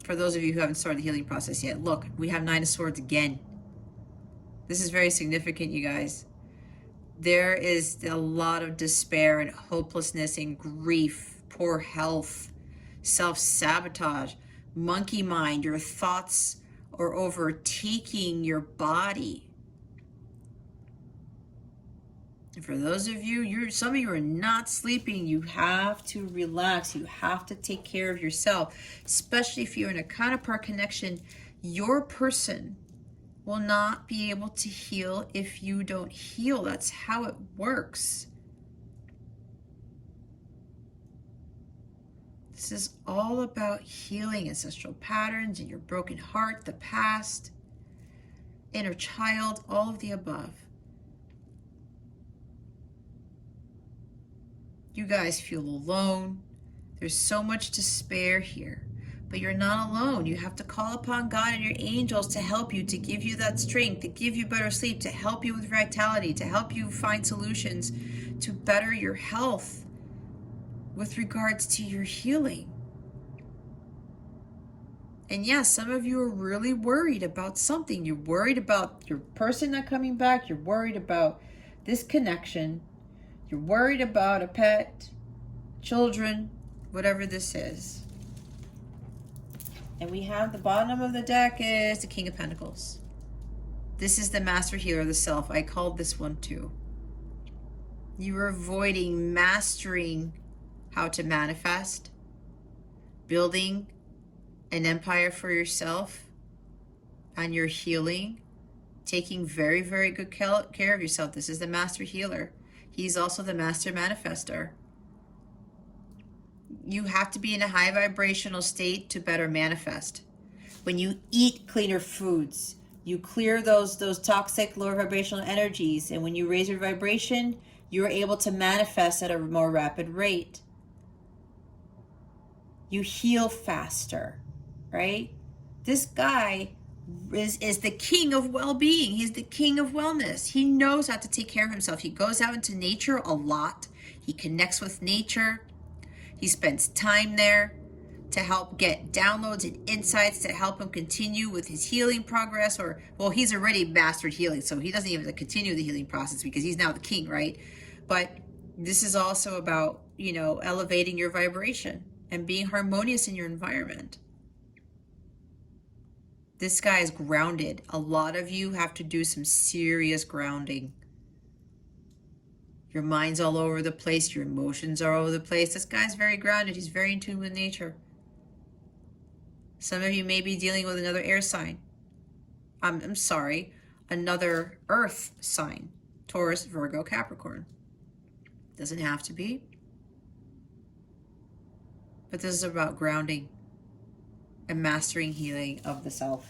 For those of you who haven't started the healing process yet, look, we have Nine of Swords again. This is very significant, you guys. There is a lot of despair and hopelessness and grief, poor health, self-sabotage, monkey mind. Your thoughts are overtaking your body. And for those of you, some of you are not sleeping. You have to relax. You have to take care of yourself, especially if you're in a counterpart connection. Your person will not be able to heal if you don't heal. That's how it works. This is all about healing ancestral patterns and your broken heart, the past, inner child, all of the above. You guys feel alone. There's so much despair here, but you're not alone. You have to call upon God and your angels to help you, to give you that strength, to give you better sleep, to help you with vitality, to help you find solutions to better your health with regards to your healing. And yes, some of you are really worried about something. You're worried about your person not coming back. You're worried about this connection. You're worried about a pet, children, whatever this is. And we have the bottom of the deck is the King of Pentacles. This is the master healer of the self. I called this one too. You're avoiding mastering how to manifest, building an empire for yourself, and your healing, taking very, very good care of yourself. This is the master healer. He's also the master manifester. You have to be in a high vibrational state to better manifest. When you eat cleaner foods, you clear those toxic lower vibrational energies. And when you raise your vibration, you're able to manifest at a more rapid rate. You heal faster, right? This guy is the king of well-being. He's the king of wellness. He knows how to take care of himself. He goes out into nature a lot. He connects with nature. He spends time there to help get downloads and insights to help him continue with his healing progress. Or, well, he's already mastered healing, so he doesn't even have to continue the healing process because he's now the king, right? But this is also about, elevating your vibration and being harmonious in your environment. This guy is grounded. A lot of you have to do some serious grounding. Your mind's all over the place. Your emotions are all over the place. This guy's very grounded. He's very in tune with nature. Some of you may be dealing with another air sign. I'm sorry, another earth sign. Taurus, Virgo, Capricorn. Doesn't have to be. But this is about grounding and mastering healing of the self.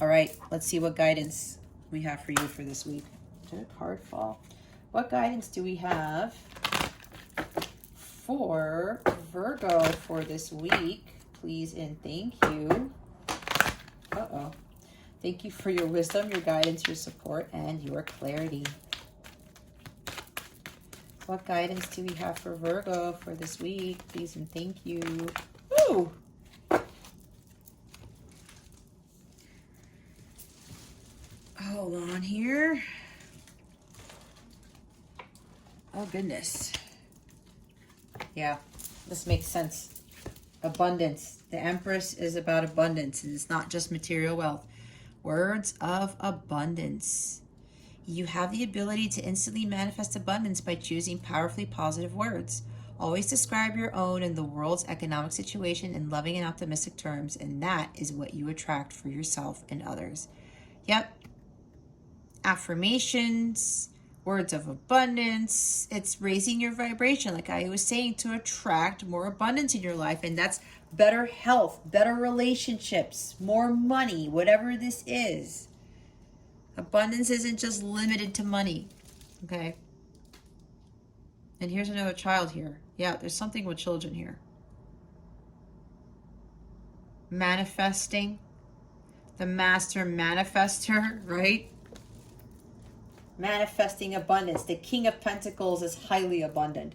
All right, let's see what guidance we have for you for this week. Did a card fall? What guidance do we have for Virgo for this week? Please and thank you. Uh-oh. Thank you for your wisdom, your guidance, your support, and your clarity. What guidance do we have for Virgo for this week? Please and thank you. Woo! Hold on here. Oh, goodness. Yeah, this makes sense. Abundance. The Empress is about abundance, and it's not just material wealth. Words of abundance. You have the ability to instantly manifest abundance by choosing powerfully positive words. Always describe your own and the world's economic situation in loving and optimistic terms, and that is what you attract for yourself and others. Yep. Affirmations, words of abundance. It's raising your vibration, like I was saying, to attract more abundance in your life. And that's better health, better relationships, more money, whatever this is. Abundance isn't just limited to money. Okay. And here's another child here. Yeah, there's something with children here. Manifesting. The master manifester, right? Manifesting abundance. The King of Pentacles is highly abundant.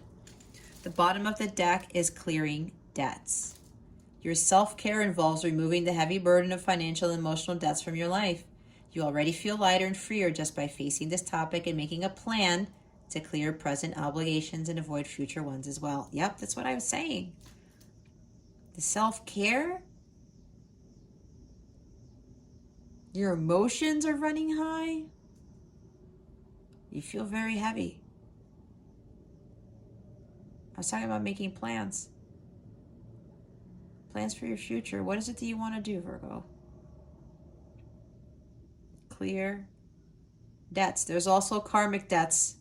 The bottom of the deck is clearing debts. Your self-care involves removing the heavy burden of financial and emotional debts from your life. You already feel lighter and freer just by facing this topic and making a plan to clear present obligations and avoid future ones as well. Yep, that's what I was saying. The self-care. Your emotions are running high. You feel very heavy. I was talking about making plans. Plans for your future. What is it that you want to do, Virgo? Clear debts. There's also karmic debts.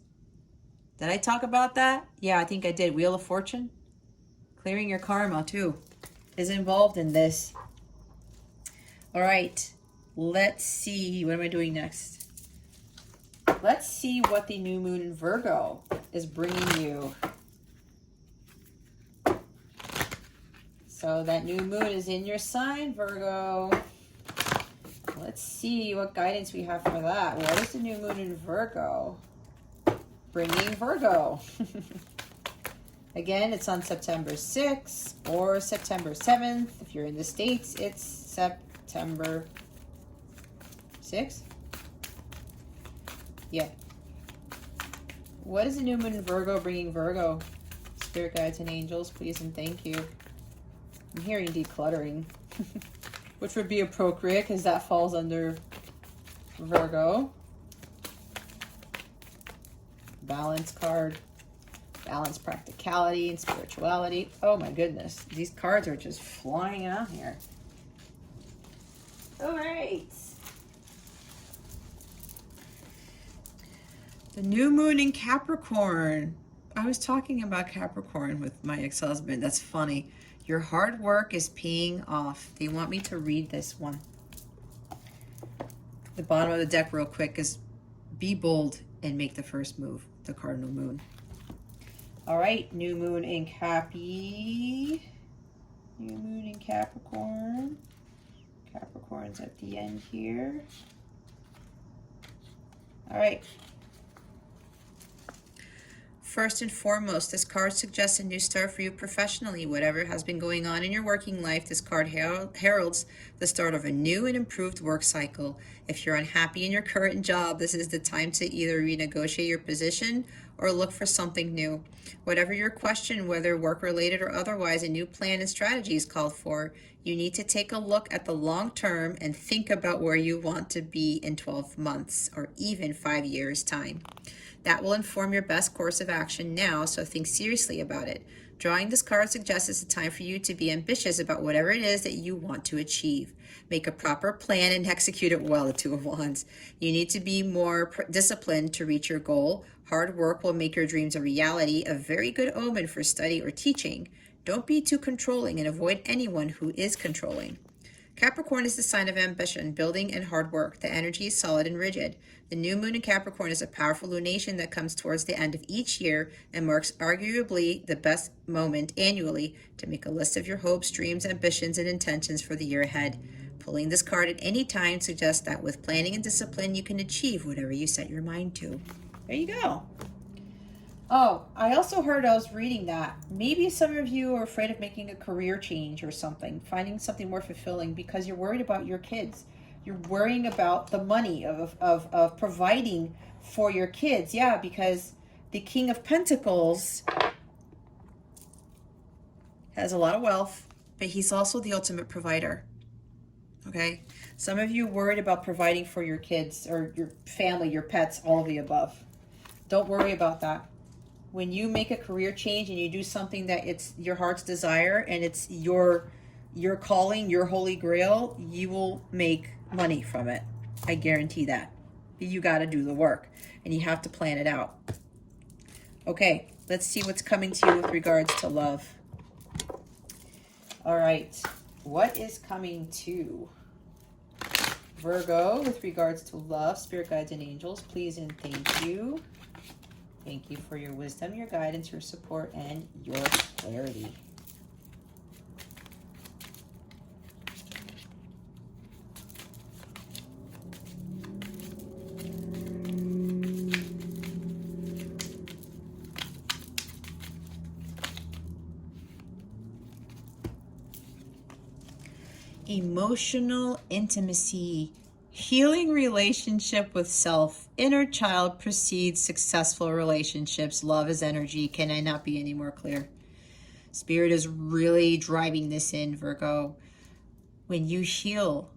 Did I talk about that? Yeah, I think I did. Wheel of Fortune. Clearing your karma, too, is involved in this. All right. Let's see. What am I doing next? Let's see what the new moon in Virgo is bringing you. So that new moon is in your sign, Virgo. Let's see what guidance we have for that. What is the new moon in Virgo bringing Virgo? Again, it's on September 6th or September 7th. If you're in the States, it's September 6th. Yeah. What is the new moon in Virgo bringing Virgo? Spirit guides and angels, please and thank you. I'm hearing decluttering, which would be appropriate because that falls under Virgo. Balance card. Balance, practicality, and spirituality. Oh my goodness. These cards are just flying out here. All right. The new moon in Capricorn. I was talking about Capricorn with my ex-husband. That's funny. Your hard work is paying off. They want me to read this one. The bottom of the deck real quick is be bold and make the first move. The cardinal moon. All right, new moon in Cappy. New moon in Capricorn. Capricorn's at the end here. All right. First and foremost, this card suggests a new start for you professionally. Whatever has been going on in your working life, this card heralds the start of a new and improved work cycle. If you're unhappy in your current job, this is the time to either renegotiate your position or look for something new. Whatever your question, whether work-related or otherwise, a new plan and strategy is called for. You need to take a look at the long term and think about where you want to be in 12 months or even 5 years' time. That will inform your best course of action now, so think seriously about it. Drawing this card suggests it's a time for you to be ambitious about whatever it is that you want to achieve. Make a proper plan and execute it well, the Two of Wands. You need to be more disciplined to reach your goal. Hard work will make your dreams a reality, a very good omen for study or teaching. Don't be too controlling and avoid anyone who is controlling. Capricorn is the sign of ambition, building, and hard work. The energy is solid and rigid. The new moon in Capricorn is a powerful lunation that comes towards the end of each year and marks arguably the best moment annually to make a list of your hopes, dreams, ambitions, and intentions for the year ahead. Pulling this card at any time suggests that with planning and discipline, you can achieve whatever you set your mind to. There you go. Oh, I also heard, I was reading that maybe some of you are afraid of making a career change or something, finding something more fulfilling because you're worried about your kids. You're worrying about the money of providing for your kids. Yeah, because The King of Pentacles has a lot of wealth, but he's also the ultimate provider. Okay? Some of you worried about providing for your kids or your family, your pets, all of the above. Don't worry about that. When you make a career change and you do something that it's your heart's desire and it's your calling, your holy grail, you will make money from it. I guarantee that. You got to do the work and you have to plan it out. Okay, let's see what's coming to you with regards to love. All right, what is coming to Virgo with regards to love, spirit guides, and angels? Please and thank you. Thank you for your wisdom, your guidance, your support, and your clarity. Emotional intimacy, healing relationship with self, inner child precedes successful relationships. Love is energy. Can I not be any more clear? Spirit is really driving this in, Virgo. When you heal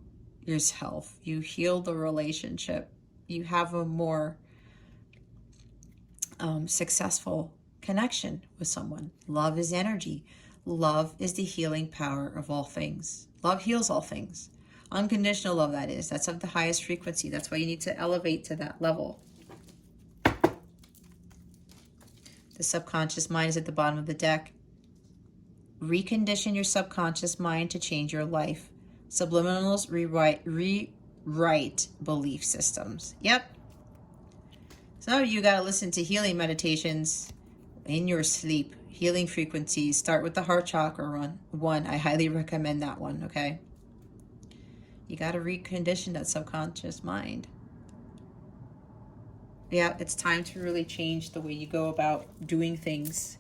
yourself, you heal the relationship, you have a more successful connection with someone. Love is energy. Love is the healing power of all things. Love heals all things. Unconditional love, that is. That's of the highest frequency. That's why you need to elevate to that level. The subconscious mind is at the bottom of the deck. Recondition your subconscious mind to change your life. Subliminals rewrite belief systems. Yep. So you got to listen to healing meditations in your sleep. Healing frequencies. Start with the heart chakra one. I highly recommend that one, okay? You got to recondition that subconscious mind. Yeah, it's time to really change the way you go about doing things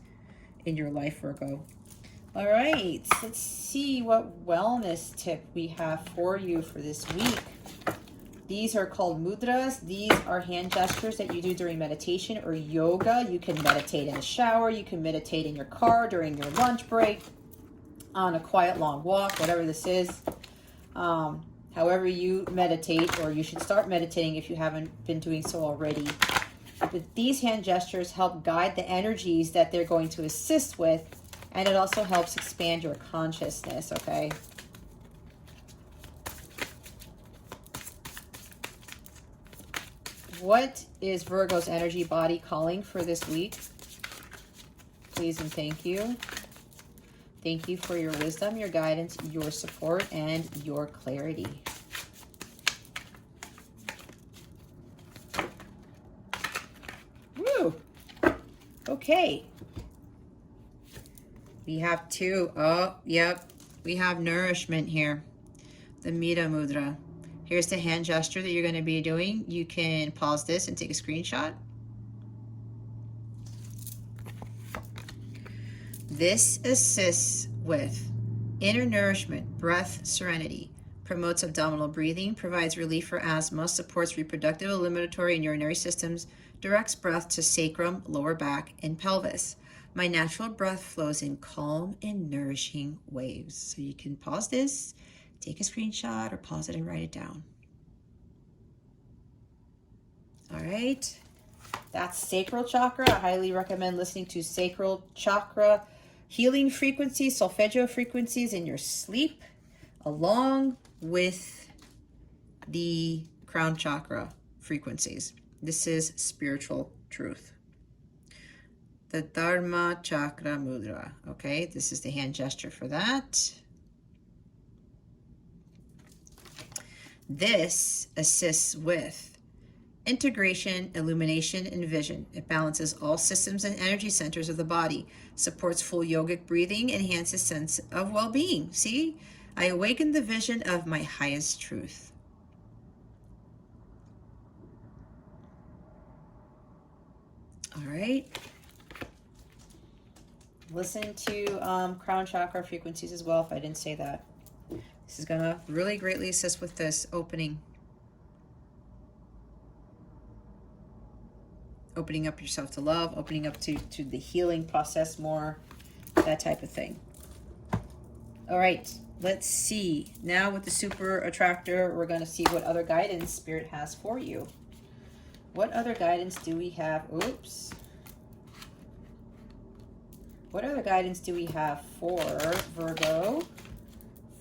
in your life, Virgo. All right, let's see what wellness tip we have for you for this week. These are called mudras. These are hand gestures that you do during meditation or yoga. You can meditate in the shower. You can meditate in your car during your lunch break, on a quiet long walk, whatever this is. However you meditate, or you should start meditating if you haven't been doing so already. But these hand gestures help guide the energies that they're going to assist with, and it also helps expand your consciousness, okay? What is Virgo's energy body calling for this week? Please and thank you. Thank you for your wisdom, your guidance, your support, and your clarity. Woo! Okay. We have two. Oh, yep. We have nourishment here. The Mudra Mudra. Here's the hand gesture that you're going to be doing. You can pause this and take a screenshot. This assists with inner nourishment, breath, serenity, promotes abdominal breathing, provides relief for asthma, supports reproductive, eliminatory, and urinary systems, directs breath to sacrum, lower back, and pelvis. My natural breath flows in calm and nourishing waves. So you can pause this, take a screenshot, or pause it and write it down. All right. That's sacral chakra. I highly recommend listening to sacral chakra healing frequencies, solfeggio frequencies in your sleep, along with the crown chakra frequencies. This is spiritual truth. The Dharma Chakra Mudra. Okay, this is the hand gesture for that. This assists with integration, illumination, and vision. It balances all systems and energy centers of the body, supports full yogic breathing, enhances sense of well-being. See, I awaken the vision of my highest truth. All right. Listen to crown chakra frequencies as well if I didn't say that. This is going to really greatly assist with this opening. opening up yourself to love, opening up to the healing process more, that type of thing. All right, let's see. Now with the super attractor, we're going to see what other guidance Spirit has for you. What other guidance do we have? Oops. What other guidance do we have for Virgo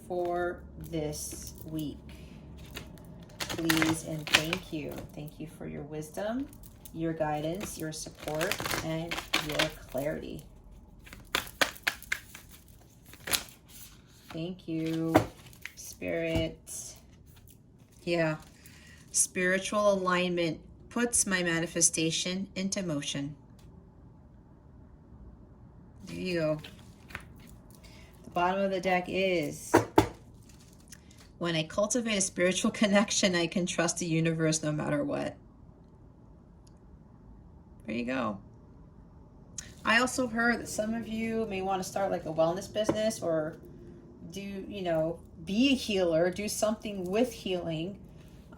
for this week? Please and thank you. Thank you for your wisdom, your guidance, your support, and your clarity. Thank you, Spirit. Yeah. Spiritual alignment puts my manifestation into motion. There you go. The bottom of the deck is, when I cultivate a spiritual connection, I can trust the universe no matter what. There you go. I also heard that some of you may want to start like a wellness business, or do, you know, be a healer, do something with healing,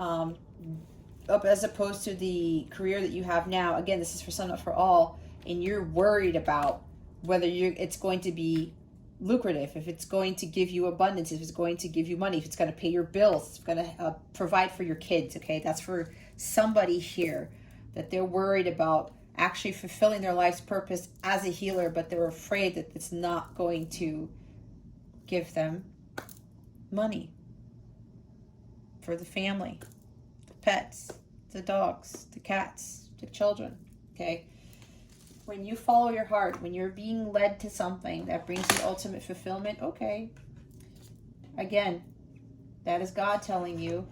as opposed to the career that you have now. Again, this is for some, not for all, and you're worried about whether it's going to be lucrative, if it's going to give you abundance, if it's going to give you money, if it's going to pay your bills, if it's going to provide for your kids. Okay, that's for somebody here, that they're worried about actually fulfilling their life's purpose as a healer, but they're afraid that it's not going to give them money for the family, the pets, the dogs, the cats, the children. Okay, when you follow your heart, when you're being led to something that brings you ultimate fulfillment, okay, again, that is God telling you,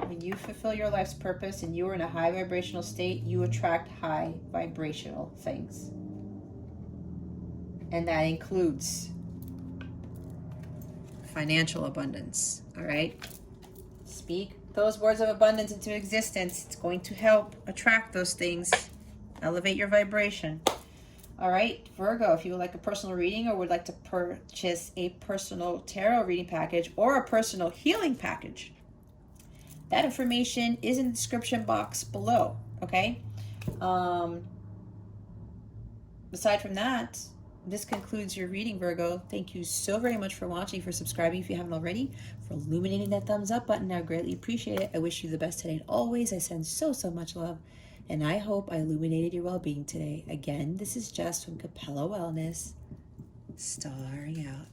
when you fulfill your life's purpose and you are in a high vibrational state, you attract high vibrational things, and that includes financial abundance. All right, speak those words of abundance into existence. It's going to help attract those things, elevate your vibration. All right, Virgo, if you would like a personal reading or would like to purchase a personal tarot reading package or a personal healing package, that information is in the description box below. Okay, aside from that, this concludes your reading, Virgo. Thank you so very much for watching, for subscribing if you haven't already, for illuminating that thumbs up button. I greatly appreciate it. I wish you the best today and always. I send so much love, and I hope I illuminated your well-being today. Again, this is Jess from Capella Wellness, starring out.